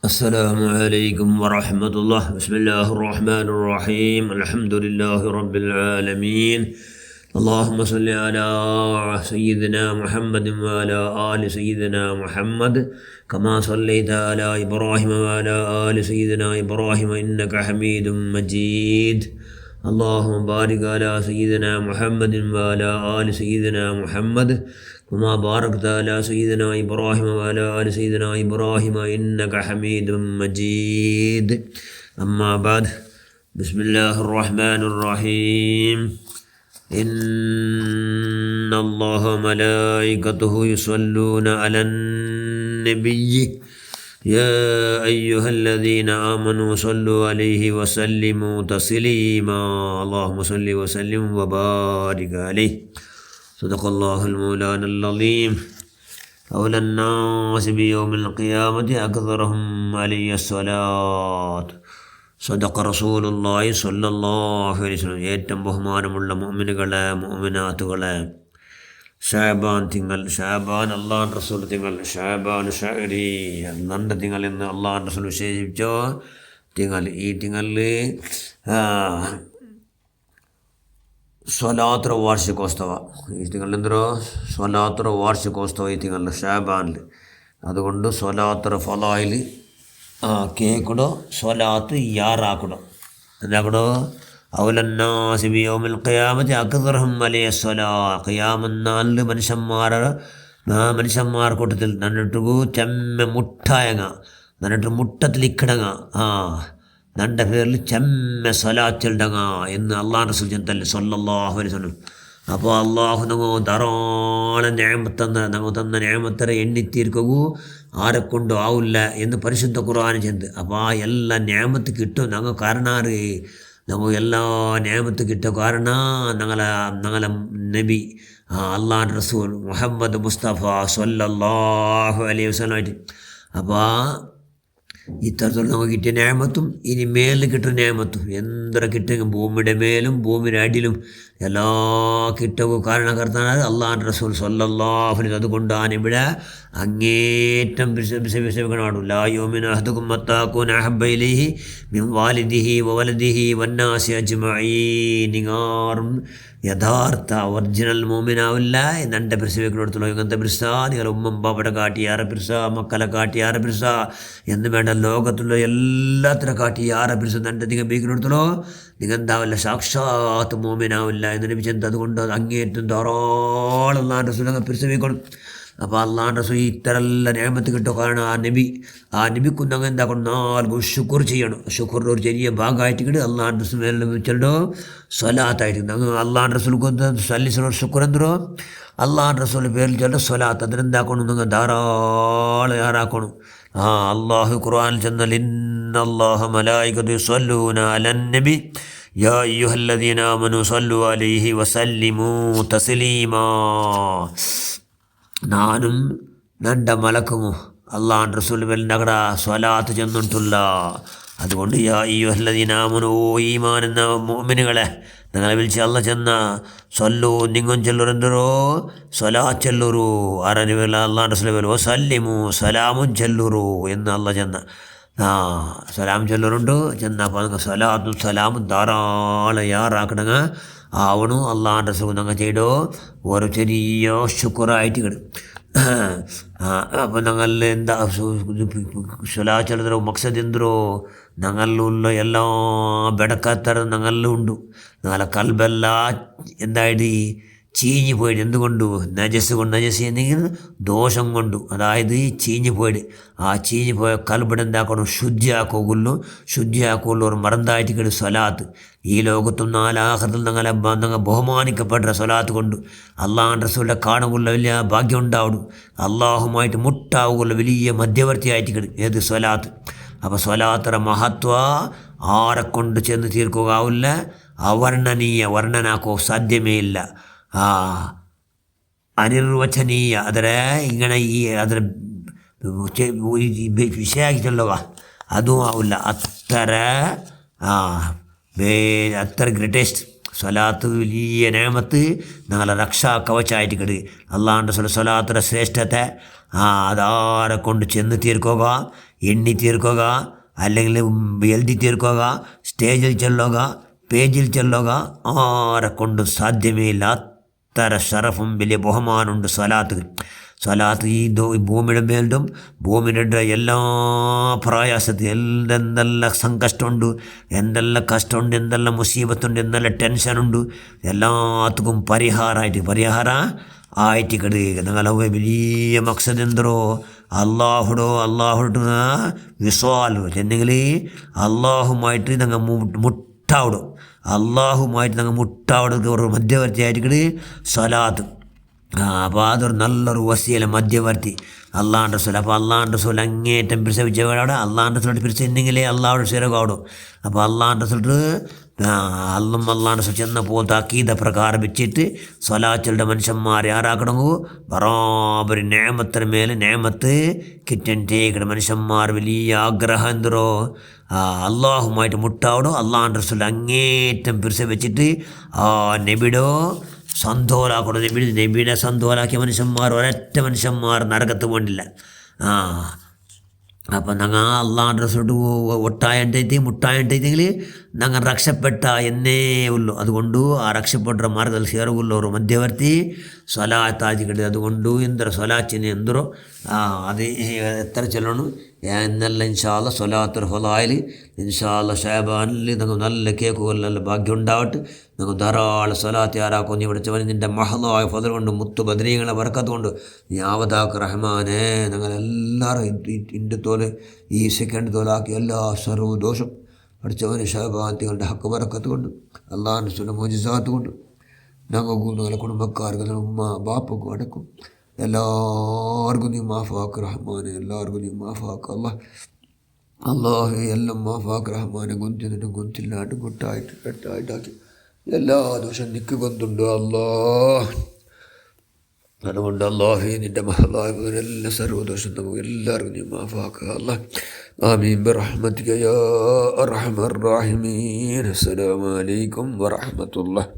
السلام عليكم ورحمة الله. بسم الله الرحمن الرحيم. الحمد لله رب العالمين. اللهم صل على سيدنا محمد وعلى آل سيدنا محمد كما صليت على إبراهيم وعلى آل سيدنا إبراهيم إنك حميد مجيد. اللهم بارك على سيدنا محمد وعلى آل سيدنا محمد كما باركت على سيدنا إبراهيم وعلى آل سيدنا إبراهيم إنك حميد مجيد. أما بعد، بسم الله الرحمن الرحيم. إن الله وملائكته يصلون على النبي يا أيها الذين آمنوا صلوا عليه وسلموا تسليما. اللهم صل وسلم وبارك عليه. صدق الله المولانا العظيم. أولى الناس بيوم القيامة أكثرهم علي الصلاة. صدق رسول الله صلى الله عليه وسلم. ഏറ്റവും ബഹുമാനമുള്ള മുഅ്മിനുകളെ മുഅ്മിനാത്തുകളെ, ഷാബാൻ തിങ്കൾ, ഷാബാൻ അള്ളാഹ് റസൂൽ തിങ്കൾ, ഷാബാൻ ഷഅരി നണ്ട തിങ്കൾ എന്ന് അള്ളാഹ് റസൂൽ വിശേഷിപ്പിച്ചോ തിങ്കൾ. ഈ തിങ്കളിൽ സ്വലാത്ര വാർഷികോത്സവ, ഈ തിങ്കളെന്തോ സ്വലാത്ര വാർഷികോത്സവ ഈ തിങ്കളിൽ ഷാബാനിൽ. അതുകൊണ്ട് സ്വലാത്ര ഫലായിൽ കേൾക്കണോ, സ്വലാത്ത് യാറാക്കണോ, എന്താക്കണോ? ഔലന്നാസി ബിയൗമിൽ ഖിയാമത്തി അക്സറുഹും അലൈഹി സ്വലാ. ഖിയാമന്നാളിൽ മനുഷ്യന്മാർ കൂട്ടത്തിൽ നന്നിട്ടു ചെമ്മ മുട്ടായങ്ങ, നന്നിട്ട് മുട്ടത്തിലിക്കിടങ്ങ, നൻ്റെ പേരിൽ ചെമ്മ സ്വലാത്തിൽടങ്ങ എന്ന് അള്ളാഹ് റസൂൽ ചെന്തല്ലേ സ്വല്ലല്ലാഹു അലൈഹി വസല്ലം. അപ്പോൾ അള്ളാഹു നമ്മ ധാരാളം ന്യായമത്തന്ന നമ്മ തന്ന ന്യായമത്തരെ എണ്ണിത്തീർക്കൂ ആരെക്കൊണ്ടും ആവില്ല എന്ന് പരിശുദ്ധ ഖുർആൻ ചെന്ത്. അപ്പോൾ ആ എല്ലാ ന്യായമത്ത് കിട്ടും ഞങ്ങൾ കാരണാറ്. നമ്മൾ എല്ലാ ന്യായമത്ത് കിട്ടിയ കാരണ ഞങ്ങളെ നബി അള്ളാഹ് റസൂൽ മുഹമ്മദ് മുസ്തഫ സ്വല്ലല്ലാഹു അലൈഹി വസല്ലം ആയിട്ട്. അപ്പോൾ ഇത്തരത്തിൽ നമുക്ക് കിട്ടിയ ന്യായമത്തും ഇനി മേലിൽ കിട്ടുന്ന ന്യായമത്തും എന്തൊര കിട്ടുമെങ്കിൽ ഭൂമിയുടെ മേലും ഭൂമിയുടെ അടിയിലും എല്ലാ കിട്ടവും കാരണകർത്താനാണ് അള്ളാഹ് റസൂൽ സ്വല്ലല്ലാഹു അലൈഹി. അതുകൊണ്ടാണ് ഇവിടെ അങ്ങേറ്റം വിശേഷിക്കണം. ലാ യുമിനു അഹദുകും ഹത്താ അകൂന അഹബ്ബ ഇലൈഹി മിൻ വാലിദിഹി വവലദിഹി വന്നാസി അജ്മഈൻ. നിങ്ങാറും യഥാർത്ഥ ഒറിജിനൽ മോമിനാവില്ല എൻ്റെ പിരിസവെക്കിനടുത്തുള്ള ഇങ്ങനത്തെ പിരിസ നിങ്ങൾ ഉമ്മം ബാപ്പയുടെ കാട്ടിയാറെ പിരിസ, മക്കളെ കാട്ടിയാറെ പിരിസ എന്ന് വേണ്ട ലോകത്തുള്ള എല്ലാത്തിനെ കാട്ടിയാറെ പിരിസ എൻ്റെ നിങ്ങൾ ബീക്കിനടുത്തുള്ളോ നിങ്ങൾ എന്താവില്ല, സാക്ഷാത്ത് മോമിനാവില്ല എന്ന് ലഭിച്ചത്. അതുകൊണ്ട് അങ്ങേറ്റം ധാരാളം അള്ളാഹ് റസൂൽ അങ്ങ് പിരിസവെക്കണം. അപ്പോൾ അള്ളാഹ് റസൂൽ ഇത്തരല്ല നിഅമത്ത് കിട്ടുക കാരണം ആ നബിക്കും അങ്ങ് എന്താക്കണം, നാൽക്കും ശുക്ർ ചെയ്യണം. ശുക്റിൻ്റെ ഒരു ചെറിയ ഭാഗമായിട്ട് കിട്ടും അള്ളാഹ് റസൂൽ ചെല്ലോ സ്വലാത്തായിട്ട് അങ്ങ് അള്ളാഹ് റസൂൽക്ക് സല്ലിസോ ശുക്ർ എന്തോ അള്ളാഹ് റസൂലിൻ്റെ പേരിൽ ചെല്ലോ സ്വലാത്ത്. അതിനെന്താക്കണം, നിങ്ങൾ ധാരാളം യാറാക്കണം. അള്ളാഹു ഖുർആനിൽ ചെന്നാൽ ഇന്നല്ലാഹ മലായികതു യുസല്ലൂന അലൻ നബി യാ അയ്യുഹല്ലദീന ആമനു സല്ലു അലൈഹി വസല്ലിമു തസ്ലീമാ. നാനും നണ്ട മലക്കുമോ അള്ളാഹ് റസൂൽ നഗട സ്വലാത്ത് ചെന്നിട്ടുള്ള. അതുകൊണ്ട് യാ അയ്യുഹല്ലദീന ആമനു, ഓ ഈമാൻ എന്ന മുഅ്മിനുകളെ നിങ്ങളെ വിളിച്ച് അള്ള ചെന്ന സല്ലു നിങ്ങും ചെല്ലുറെന്തോ സ്വലാത്ത് ചെല്ലുറു. ആരനിവല്ല അള്ളാഹ് റസൂൽ വസല്ലിമു സലാമും ചെല്ലുറു എന്ന് അള്ള ചെന്ന സലാം ചൊല്ലറുണ്ട് ചെന്ന. അപ്പോൾ നിങ്ങൾ സ്വലാത്തും സലാമും ധാരാളം യാറാക്കണങ്ങ ആവണു. അള്ളാഹ് റസൂൽ നിങ്ങൾ ചെയ്തോ ഓരോ ചെറിയ ശുക്റായിട്ട് കിടും. അപ്പോൾ ഞങ്ങൾ എന്താ സ്വലാത്ത് ചൊല്ലുന്നോ മക്സദ് എന്തോ ഞങ്ങളിലുള്ള എല്ലാ ബെടക്കാത്തരം ഞങ്ങളിലും ഉണ്ട്. ഞങ്ങളെ കൽബെല്ലാം എന്തായിട്ട് ചീഞ്ഞു പോയിട്ട് എന്തുകൊണ്ടു നജസ് കൊണ്ട്, നജസ് എന്നെങ്കിൽ ദോഷം കൊണ്ടു, അതായത് ചീഞ്ഞു പോയിട്ട് ആ ചീഞ്ഞു പോയ കൽബിടെ എന്താക്കണം ശുദ്ധിയാക്കുള്ളൂ. ശുദ്ധിയാക്കുള്ളൂ ഒരു മറന്നായിട്ട് കിട്ടും സ്വലാത്ത്. ഈ ലോകത്തും നാലാഹത്തിൽ ഞങ്ങൾ ബഹുമാനിക്കപ്പെട്ട സ്വലാത്ത് കൊണ്ട് അള്ളാഹ് റസൂലിൻ്റെ കാണുള്ള വലിയ ഭാഗ്യം ഉണ്ടാവും. അള്ളാഹുമായിട്ട് മുട്ടാവുള്ള വലിയ മധ്യവർത്തിയായിട്ട് കിട്ടും ഏത് സ്വലാത്ത്. അപ്പോൾ സ്വലാത്തറ മഹത്വ ആരെക്കൊണ്ട് ചെന്ന് തീർക്കുകയാവില്ല, വർണ്ണനാക്കോ സാധ്യമേ ഇല്ല. അനിർവചനീയ ಅದರ ഇങ്ങനെ ഈ ಅದರ ವಿಷಯಾಗಿತ್ತಲ್ಲವ ಅದು ಆವಿಲ್ಲ. ಅತ್ತರ ಗ್ರೇಟೆಸ್ಟ್ സ്വലാത്ത് വലിയ നേമത്ത് ഞങ്ങളെ രക്ഷാ കവചായിട്ട് കിട്. അള്ളാഹുവിൻ്റെ സ്വലാത്തിൻ്റെ ശ്രേഷ്ഠത്തെ അതാരെ കൊണ്ട് ചെന്ന് തീർക്കുക, എണ്ണി തീർക്കുക, അല്ലെങ്കിൽ എഴുതി തീർക്കുക, സ്റ്റേജിൽ ചെല്ലുക, പേജിൽ ചെല്ലുക, ആരെ കൊണ്ടും സാധ്യമേ ഇല്ല. അത്ര ഷറഫും വലിയ ബഹുമാനമുണ്ട് സ്വലാത്ത്. സ്വലാത്ത് ഈ ഭൂമിയുടെ മേലും ഭൂമിയുടെ എല്ലാ പ്രയാസത്തിൽ എന്തെല്ലാം സങ്കഷ്ടമുണ്ട്, എന്തെല്ലാം കഷ്ടമുണ്ട്, എന്തെല്ലാം മുസീബത്തുണ്ട്, എന്തെല്ലാം ടെൻഷനുണ്ട്, എല്ലാത്തുക്കും പരിഹാര ആയിട്ട് കിട. ഞങ്ങളെ വലിയ മക്സദ് എന്തോ അള്ളാഹുടോ വിശ്വാലോ എന്നെങ്കിൽ അള്ളാഹുമായിട്ട് ഞങ്ങൾ മുട്ടാവിടും. അള്ളാഹുമായിട്ട് ഞങ്ങൾ മുട്ടാവിടുക ഒരു മധ്യവർത്തിയായിട്ട് സ്വലാത്ത്. അപ്പോൾ അതൊരു നല്ലൊരു വസീല മധ്യവർത്തി അള്ളാഹുൻ്റെ റസൂൽ. അപ്പോൾ അള്ളാഹുൻ്റെ റസൂൽ അങ്ങേറ്റം പിരിച്ചവിടെ അള്ളാഹുൻ്റെ റസൂൽ പിരിച്ചെന്നെങ്കിലേ അള്ളാഹുടെ ശിരകാവിടും. അപ്പോൾ അള്ളാഹുൻ്റെ റസൂൽ അള്ളാഹുൻ്റെ റസൂൽ ചെന്ന പോലത്തെ അക്കീദ പ്രകാരം വെച്ചിട്ട് സ്വലാത്തുകളുടെ മനുഷ്യന്മാരെ ആരാക്കണമെങ്കിൽ ബറാബർ നേമത്തിന് മേലെ നേമത്ത് കിട്ടേക്കിടെ മനുഷ്യന്മാർ വലിയ ആഗ്രഹം എന്തോ അള്ളാഹുമായിട്ട് മുട്ടാവിടും. അള്ളാഹുൻ്റെ റസൂൽ അങ്ങേറ്റം പിരിച്ച വെച്ചിട്ട് നബിടോ സന്തോലാക്കണം. നബിയുടെ സന്തോലാക്കിയ മനുഷ്യന്മാർ ഒരൊറ്റ മനുഷ്യന്മാർ നരകത്ത് പോണ്ടില്ല. അപ്പം ഞങ്ങൾ അള്ളാഹുൻ്റെ റസൂൽ മുട്ടായിട്ടെങ്കിൽ ഞങ്ങൾ രക്ഷപ്പെട്ട എന്നേ ഉള്ളൂ. അതുകൊണ്ട് ആ രക്ഷപ്പെട്ട മാർഗത്തിൽ ചേർവുള്ളവർ മധ്യവർത്തി സ്വലാത്താജിക്കട്ടെ. അതുകൊണ്ട് എന്തൊരു സ്വലാച്ചിന് എന്തോ അത് എത്ര ചെല്ലണം എന്നെല്ലാം ഇൻഷാ അല്ലാഹ് സ്വലാത്തുൽ ഫളായിൽ ഇൻഷാ അല്ലാഹ് ഷഅബാനിൽ ഞങ്ങൾ നല്ല കേൾക്കുമല്ല ഭാഗ്യം ഉണ്ടാവട്ടെ. ഞങ്ങൾ ധാരാളം സ്വലാത്ത് ആരാക്കും. നീ വിളിച്ചവൻ നിൻ്റെ മഹലായ ഫദൽ കൊണ്ട് മുത്തു ബദരീങ്ങളെ ബർക്കത്ത് കൊണ്ട് നീ ആവതാക്ക് റഹ്മാനെ ഞങ്ങളെല്ലാവരും ഇൻ്റെ തോല് ഈ സെക്കൻഡ് തോലാക്കി എല്ലാ സർവ്വ ദോഷം പഠിച്ചവന് ഷഅബാന്തികളുടെ ഹക്ക് ബർക്കത്ത് കൊണ്ട് അള്ളാഹുവിൻ്റെ സുന്ന മുഅ്ജിസാത്ത് കൊണ്ട് ഞങ്ങൾക്കും ഞങ്ങളുടെ കുടുംബക്കാർക്ക് ഉമ്മ ബാപ്പക്കും അടക്കും എല്ലാവർക്കും നീ മാഫാക്ക് റഹ്മാനെ. എല്ലാവർക്കും നീ മാഫാക്ക് അള്ളാഹു എല്ലാം മാഫാക്ക് റഹ്മാനെ. ഗുന്തിനും ഗുന്തില്ലാണ്ട് ഗുട്ടായിട്ട് കെട്ടായിട്ടാക്കി എല്ലാ ദോഷം നിക്ക് കൊണ്ടുണ്ട് അതുകൊണ്ട് അള്ളാഹു നിൻ്റെ മഹലായ എല്ലാ സർവ്വദോഷം നമുക്ക് എല്ലാവർക്കും നീ മാഫാക്കുക ആമീൻ ബിറഹ്മതിക യാ അർഹമർ റഹീമീൻ. അസ്സലാമു അലൈക്കും വറഹ്മത്തുള്ളാഹി.